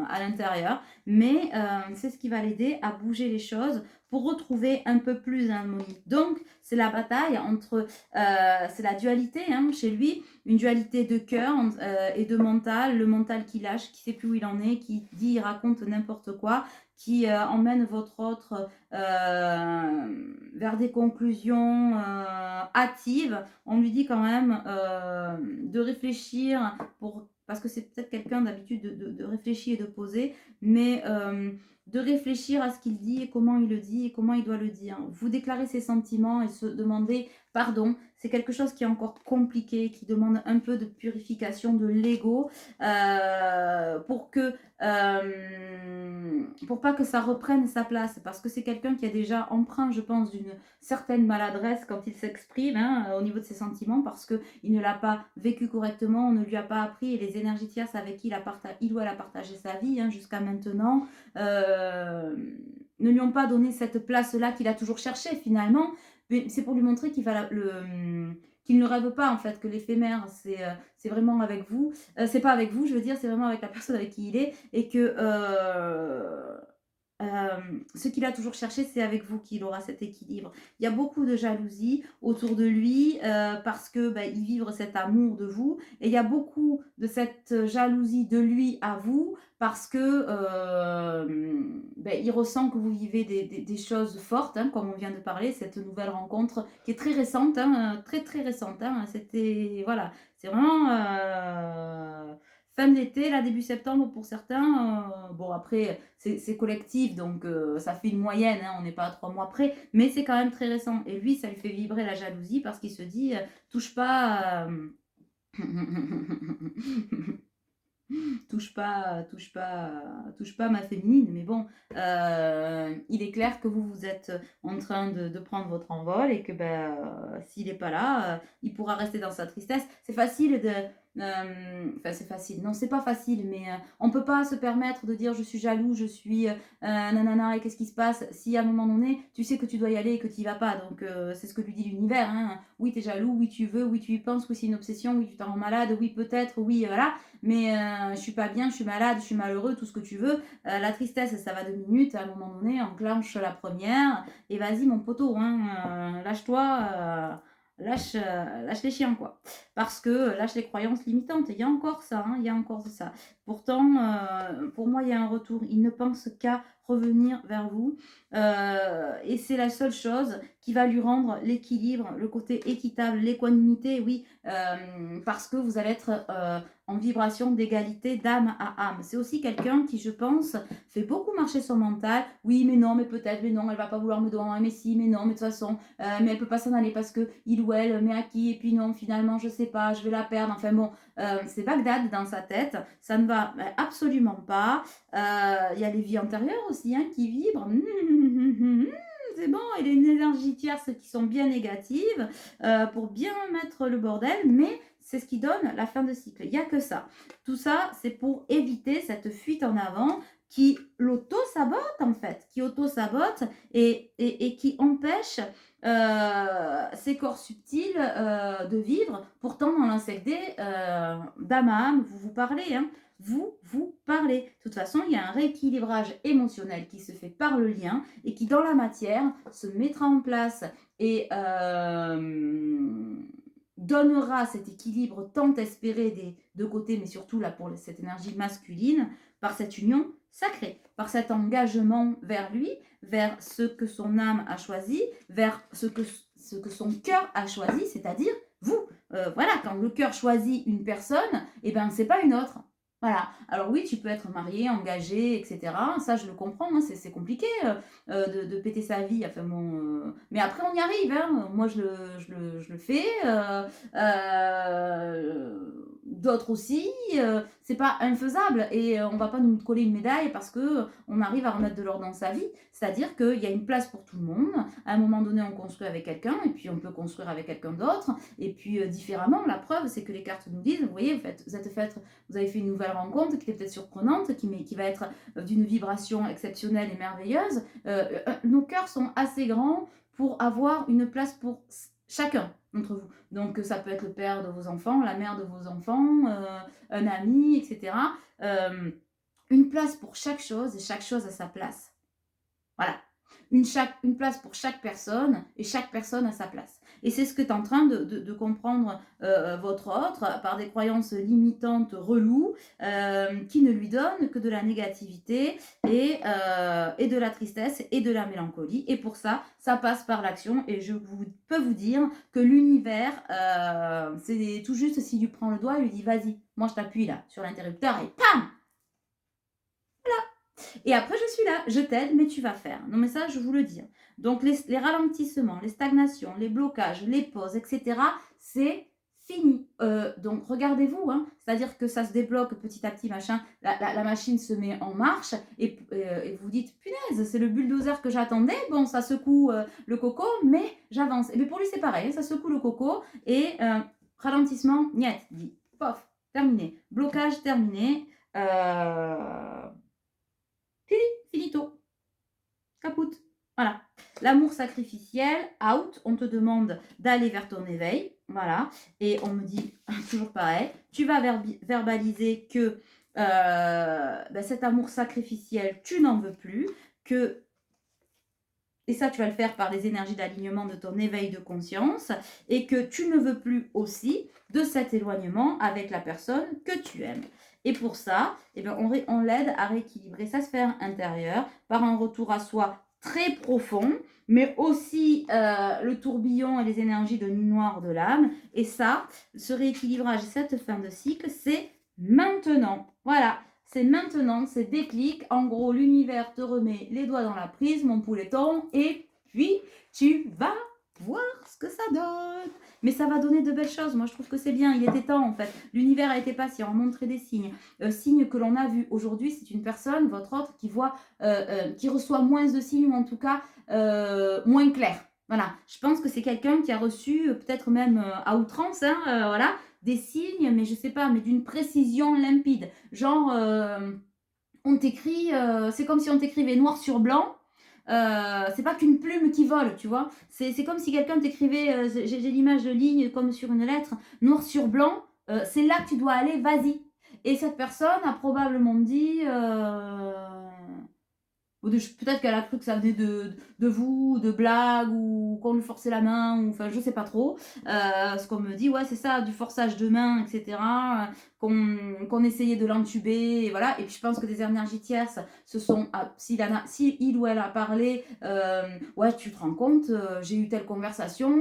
à l'intérieur. Mais c'est ce qui va l'aider à bouger les choses pour retrouver un peu plus d'harmonie. Donc, c'est la bataille entre, c'est la dualité chez lui, une dualité de cœur et de mental, le mental qui lâche, qui ne sait plus où il en est, qui dit, il raconte n'importe quoi, qui emmène votre autre vers des conclusions hâtives. On lui dit quand même de réfléchir parce que c'est peut-être quelqu'un d'habitude de réfléchir et de poser, mais de réfléchir à ce qu'il dit et comment il le dit et comment il doit le dire. Vous déclarez ses sentiments et se demander pardon. C'est quelque chose qui est encore compliqué, qui demande un peu de purification de l'ego pour pas que ça reprenne sa place, parce que c'est quelqu'un qui a déjà empreint, je pense, d'une certaine maladresse quand il s'exprime au niveau de ses sentiments, parce qu'il ne l'a pas vécu correctement, on ne lui a pas appris, et les énergies tierces avec qui il ou elle a partagé sa vie jusqu'à maintenant ne lui ont pas donné cette place-là qu'il a toujours cherchée finalement. Mais c'est pour lui montrer qu'il ne rêve pas en fait, que l'éphémère c'est vraiment avec vous, c'est pas avec vous, je veux dire, c'est vraiment avec la personne avec qui il est, et que ce qu'il a toujours cherché, c'est avec vous qu'il aura cet équilibre. Il y a beaucoup de jalousie autour de lui parce que il vibre cet amour de vous, et il y a beaucoup de cette jalousie de lui à vous parce que il ressent que vous vivez des choses fortes, comme on vient de parler, cette nouvelle rencontre qui est très récente, très très récente. C'était voilà, c'est vraiment fin d'été, là, début septembre pour certains. Bon, après, c'est collectif, donc ça fait une moyenne, on n'est pas à 3 mois près, mais c'est quand même très récent. Et lui, ça lui fait vibrer la jalousie parce qu'il se dit, touche pas... touche pas ma féminine, mais bon, il est clair que vous êtes en train de prendre votre envol et que s'il n'est pas là, il pourra rester dans sa tristesse. C'est facile Enfin, c'est facile. Non, c'est pas facile, mais on peut pas se permettre de dire je suis jaloux, je suis nanana et qu'est-ce qui se passe si à un moment donné tu sais que tu dois y aller et que tu y vas pas. Donc c'est ce que lui dit l'univers. Hein. Oui, tu es jaloux, oui, tu veux, oui, tu y penses, oui, c'est une obsession, oui, tu t'en rends malade, oui, peut-être, oui, voilà. Mais je suis pas bien, je suis malade, je suis malheureux, tout ce que tu veux. La tristesse, ça va 2 minutes. À un moment donné, enclenche la première et vas-y, mon poteau, hein, lâche-toi. Lâche les chiens, quoi. Parce que lâche les croyances limitantes. Il y a encore ça, hein, il y a encore ça. Pourtant, pour moi, il y a un retour. Il ne pense qu'à revenir vers vous. Et c'est la seule chose qui va lui rendre l'équilibre, le côté équitable, l'équanimité, oui, parce que vous allez être en vibration d'égalité d'âme à âme. C'est aussi quelqu'un qui, je pense, fait beaucoup marcher son mental. Oui, mais non, mais peut-être, mais non, elle va pas vouloir me donner, mais si, mais non, mais de toute façon, mais elle peut pas s'en aller parce que il ou elle met à qui, et puis non, finalement, je sais pas, je vais la perdre. Enfin bon, c'est Bagdad dans sa tête, ça ne va absolument pas. Il y a les vies antérieures aussi hein, qui vibrent. C'est bon, et les énergies tierces qui sont bien négatives pour bien mettre le bordel, mais c'est ce qui donne la fin de cycle. Il n'y a que ça. Tout ça, c'est pour éviter cette fuite en avant qui l'auto-sabote en fait, qui auto-sabote et qui empêche ces corps subtils de vivre. Pourtant, dans l'insecte d'âme à âme, vous vous parlez, hein, vous parlez. De toute façon, il y a un rééquilibrage émotionnel qui se fait par le lien et qui, dans la matière, se mettra en place et donnera cet équilibre tant espéré des deux côtés, mais surtout là pour cette énergie masculine, par cette union sacrée, par cet engagement vers lui, vers ce que son âme a choisi, vers ce que son cœur a choisi, c'est-à-dire vous. Voilà, quand le cœur choisit une personne, et ben c'est pas une autre. Voilà. Alors oui, tu peux être marié, engagé, etc. Ça, je le comprends. Hein, c'est compliqué de péter sa vie. Enfin, bon, mais après, on y arrive. Hein. Moi, je le fais. D'autres aussi. C'est pas infaisable. Et on va pas nous coller une médaille parce que on arrive à remettre de l'ordre dans sa vie. C'est-à-dire qu'il y a une place pour tout le monde. À un moment donné, on construit avec quelqu'un et puis on peut construire avec quelqu'un d'autre. Et puis différemment, la preuve, c'est que les cartes nous disent, vous voyez, vous avez fait une nouvelle rencontre qui est peut-être surprenante, qui va être d'une vibration exceptionnelle et merveilleuse. Nos cœurs sont assez grands pour avoir une place pour chacun d'entre vous. Donc ça peut être le père de vos enfants, la mère de vos enfants, un ami, etc. Une place pour chaque chose et chaque chose à sa place. Voilà. Une place pour chaque personne et chaque personne à sa place. Et c'est ce que tu es en train de comprendre votre autre par des croyances limitantes reloues qui ne lui donnent que de la négativité et de la tristesse et de la mélancolie. Et pour ça, ça passe par l'action. Et je peux vous dire que l'univers, c'est tout juste s'il lui prend le doigt et lui dit vas-y, moi je t'appuie là sur l'interrupteur et pam. Et après, je suis là, je t'aide, mais tu vas faire. Non, mais ça, je vous le dis. Donc, les ralentissements, les stagnations, les blocages, les pauses, etc., c'est fini. Donc, regardez-vous, hein, c'est-à-dire que ça se débloque petit à petit, machin, la machine se met en marche et vous dites, punaise, c'est le bulldozer que j'attendais. Bon, ça secoue le coco, mais j'avance. Et bien, pour lui, c'est pareil, ça secoue le coco et ralentissement, niet, dit, pof, terminé. Blocage, terminé. Finito. Caput. Voilà. L'amour sacrificiel, out. On te demande d'aller vers ton éveil. Voilà. Et on me dit, toujours pareil, tu vas verbaliser que cet amour sacrificiel, tu n'en veux plus. Et ça, tu vas le faire par les énergies d'alignement de ton éveil de conscience. Et que tu ne veux plus aussi de cet éloignement avec la personne que tu aimes. Et pour ça, on l'aide à rééquilibrer sa sphère intérieure par un retour à soi très profond, mais aussi le tourbillon et les énergies de nuit noire de l'âme. Et ça, ce rééquilibrage, cette fin de cycle, c'est maintenant. Voilà, c'est maintenant, c'est déclic. En gros, l'univers te remet les doigts dans la prise, mon pouleton, et puis tu vas voir ce que ça donne. Mais ça va donner de belles choses. Moi, je trouve que c'est bien. Il était temps, en fait. L'univers a été patient, montré des signes. Signes que l'on a vus. Aujourd'hui, c'est une personne, votre autre, qui reçoit moins de signes, ou en tout cas, moins clairs. Voilà. Je pense que c'est quelqu'un qui a reçu, peut-être même à outrance, hein, voilà, des signes, mais je sais pas, mais d'une précision limpide. Genre, on t'écrit, c'est comme si on t'écrivait noir sur blanc. C'est pas qu'une plume qui vole, tu vois. C'est comme si quelqu'un t'écrivait, j'ai l'image de ligne comme sur une lettre, noir sur blanc, c'est là que tu dois aller, vas-y. Et cette personne a probablement dit, peut-être qu'elle a cru que ça venait de vous, de blagues, ou qu'on lui forçait la main, ou enfin je sais pas trop. Ce qu'on me dit, ouais, c'est ça, du forçage de main, etc. Qu'on essayait de l'entuber, et voilà. Et puis je pense que des énergies tierces se sont, si il ou elle a parlé, ouais, tu te rends compte, j'ai eu telle conversation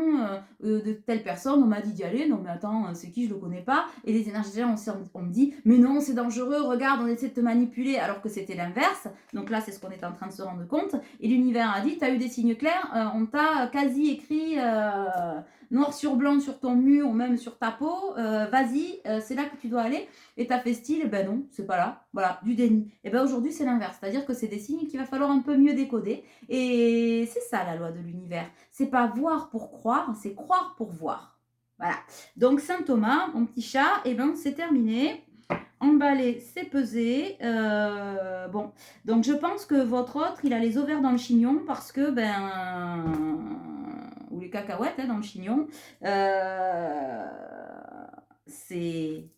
de telle personne, on m'a dit d'y aller, non mais attends, c'est qui, je le connais pas. Et les énergies tierces, on me dit, mais non, c'est dangereux, regarde, on essaie de te manipuler, alors que c'était l'inverse. Donc là, c'est ce qu'on est en train de se rendre compte. Et l'univers a dit, tu as eu des signes clairs, on t'a quasi écrit noir sur blanc sur ton mur ou même sur ta peau, vas-y, c'est là que tu dois aller. Et t'as fait style, ben non, c'est pas là. Voilà, du déni. Et ben aujourd'hui, c'est l'inverse. C'est-à-dire que c'est des signes qu'il va falloir un peu mieux décoder. Et c'est ça la loi de l'univers. C'est pas voir pour croire, c'est croire pour voir. Voilà. Donc Saint Thomas, mon petit chat, et ben c'est terminé. Emballer, c'est peser. Bon, donc je pense que votre autre, il a les ovaires dans le chignon parce que, ou les cacahuètes dans le chignon. C'est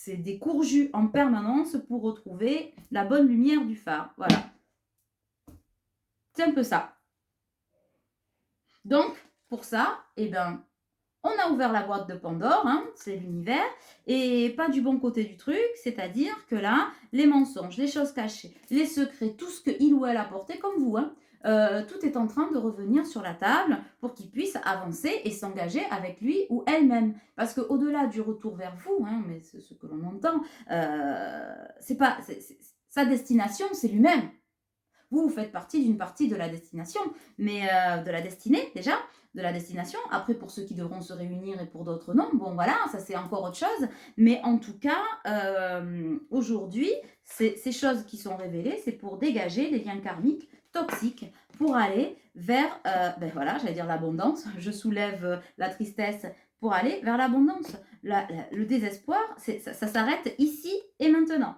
des courjus en permanence pour retrouver la bonne lumière du phare. Voilà. C'est un peu ça. Donc, pour ça, on a ouvert la boîte de Pandore, hein, c'est l'univers, et pas du bon côté du truc, c'est-à-dire que là, les mensonges, les choses cachées, les secrets, tout ce qu'il ou elle a porté, comme vous, hein, tout est en train de revenir sur la table pour qu'il puisse avancer et s'engager avec lui ou elle-même. Parce qu'au-delà du retour vers vous, hein, mais c'est ce que l'on entend, sa destination, c'est lui-même. Vous faites partie d'une partie de la destination, mais de la destinée déjà, de la destination. Après, pour ceux qui devront se réunir et pour d'autres non, bon voilà, ça c'est encore autre chose. Mais en tout cas, aujourd'hui, ces choses qui sont révélées, c'est pour dégager les liens karmiques toxiques, pour aller vers, voilà, j'allais dire l'abondance. Je soulève la tristesse pour aller vers l'abondance. Le désespoir, ça s'arrête ici et maintenant.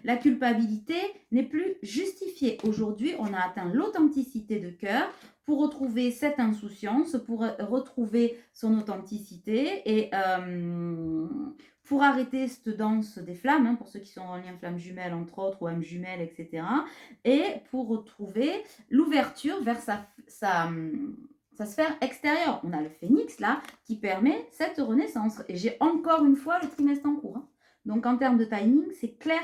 La culpabilité n'est plus justifiée. Aujourd'hui, on a atteint l'authenticité de cœur pour retrouver cette insouciance, pour retrouver son authenticité et pour arrêter cette danse des flammes, hein, pour ceux qui sont en lien flamme jumelle entre autres, ou âme jumelle, etc. Et pour retrouver l'ouverture vers sa sphère extérieure. On a le phénix là qui permet cette renaissance. Et j'ai encore une fois le trimestre en cours. Hein. Donc en termes de timing, c'est clair.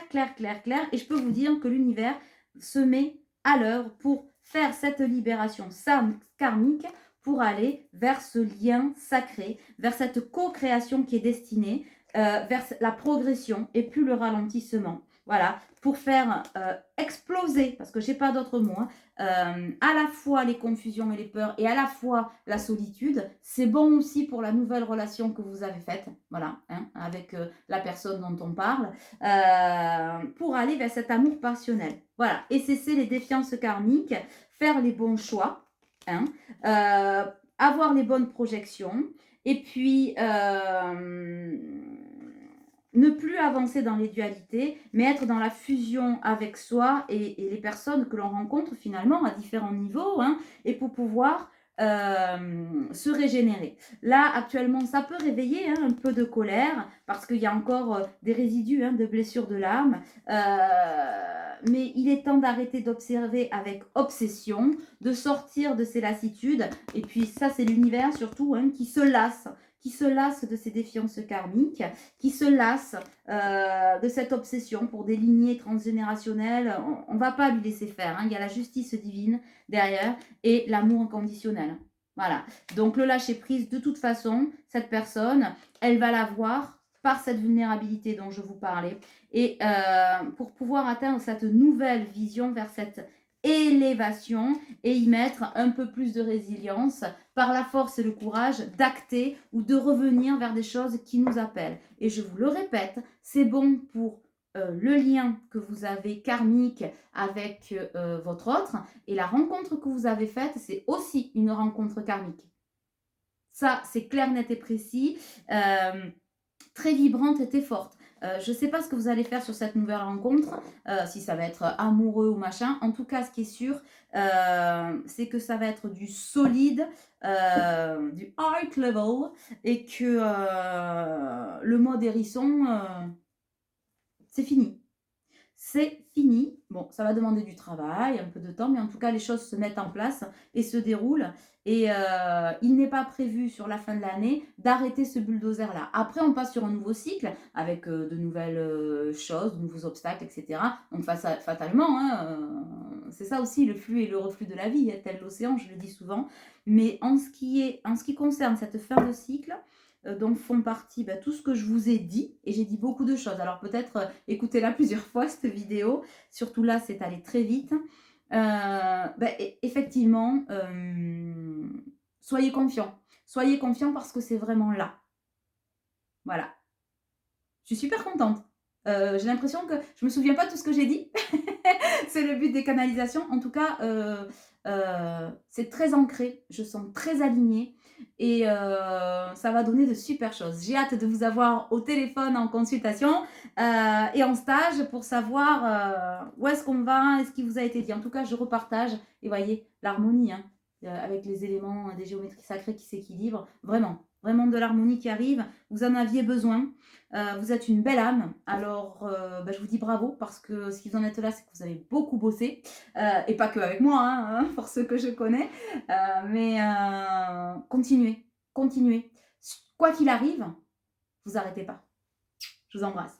Et je peux vous dire que l'univers se met à l'œuvre pour faire cette libération karmique pour aller vers ce lien sacré, vers cette co-création qui est destinée, vers la progression et plus le ralentissement. Voilà, pour faire exploser, parce que je n'ai pas d'autres mots, à la fois les confusions et les peurs et à la fois la solitude. C'est bon aussi pour la nouvelle relation que vous avez faite, voilà, hein, avec la personne dont on parle, pour aller vers cet amour passionnel. Voilà, et cesser les défiances karmiques, faire les bons choix, hein, avoir les bonnes projections, et puis ne plus avancer dans les dualités, mais être dans la fusion avec soi et les personnes que l'on rencontre finalement à différents niveaux, hein, et pour pouvoir se régénérer. Là, actuellement, ça peut réveiller un peu de colère parce qu'il y a encore des résidus de blessures de l'âme, mais il est temps d'arrêter d'observer avec obsession, de sortir de ces lassitudes, et puis ça, c'est l'univers surtout qui se lasse de ces défiances karmiques, qui se lasse de cette obsession pour des lignées transgénérationnelles. On ne va pas lui laisser faire. Il y a la justice divine derrière et l'amour inconditionnel. Voilà. Donc le lâcher-prise, de toute façon, cette personne, elle va l'avoir par cette vulnérabilité dont je vous parlais. Et pour pouvoir atteindre cette nouvelle vision vers cette élévation et y mettre un peu plus de résilience par la force et le courage d'acter ou de revenir vers des choses qui nous appellent. Et je vous le répète, c'est bon pour le lien que vous avez karmique avec votre autre, et la rencontre que vous avez faite, c'est aussi une rencontre karmique. Ça, c'est clair, net et précis. Très vibrante et très forte. Je ne sais pas ce que vous allez faire sur cette nouvelle rencontre, si ça va être amoureux ou machin. En tout cas, ce qui est sûr, c'est que ça va être du solide, du high level, et que le mode hérisson, c'est fini. C'est fini. Bon, ça va demander du travail, un peu de temps, mais en tout cas, les choses se mettent en place et se déroulent. Et il n'est pas prévu sur la fin de l'année d'arrêter ce bulldozer-là. Après, on passe sur un nouveau cycle avec de nouvelles choses, de nouveaux obstacles, etc. Donc, fatalement, hein, c'est ça aussi le flux et le reflux de la vie, hein, tel l'océan, je le dis souvent. Mais en ce qui concerne cette fin de cycle, dont font partie tout ce que je vous ai dit, et j'ai dit beaucoup de choses. Alors peut-être écoutez-la plusieurs fois, cette vidéo, surtout là, c'est allé très vite. Effectivement, soyez confiants. Soyez confiants parce que c'est vraiment là. Voilà. Je suis super contente. J'ai l'impression que je me souviens pas de tout ce que j'ai dit. C'est le but des canalisations. En tout cas, c'est très ancré. Je sens très alignée et ça va donner de super choses. J'ai hâte de vous avoir au téléphone en consultation et en stage pour savoir où est-ce qu'on va et ce qui vous a été dit. En tout cas, je repartage et voyez l'harmonie, hein, avec les éléments des géométries sacrées qui s'équilibrent. Vraiment, vraiment de l'harmonie qui arrive. Vous en aviez besoin. Vous êtes une belle âme, alors je vous dis bravo parce que si vous en êtes là, c'est que vous avez beaucoup bossé, et pas que avec moi, hein, pour ceux que je connais, mais continuez, continuez. Quoi qu'il arrive, vous arrêtez pas. Je vous embrasse.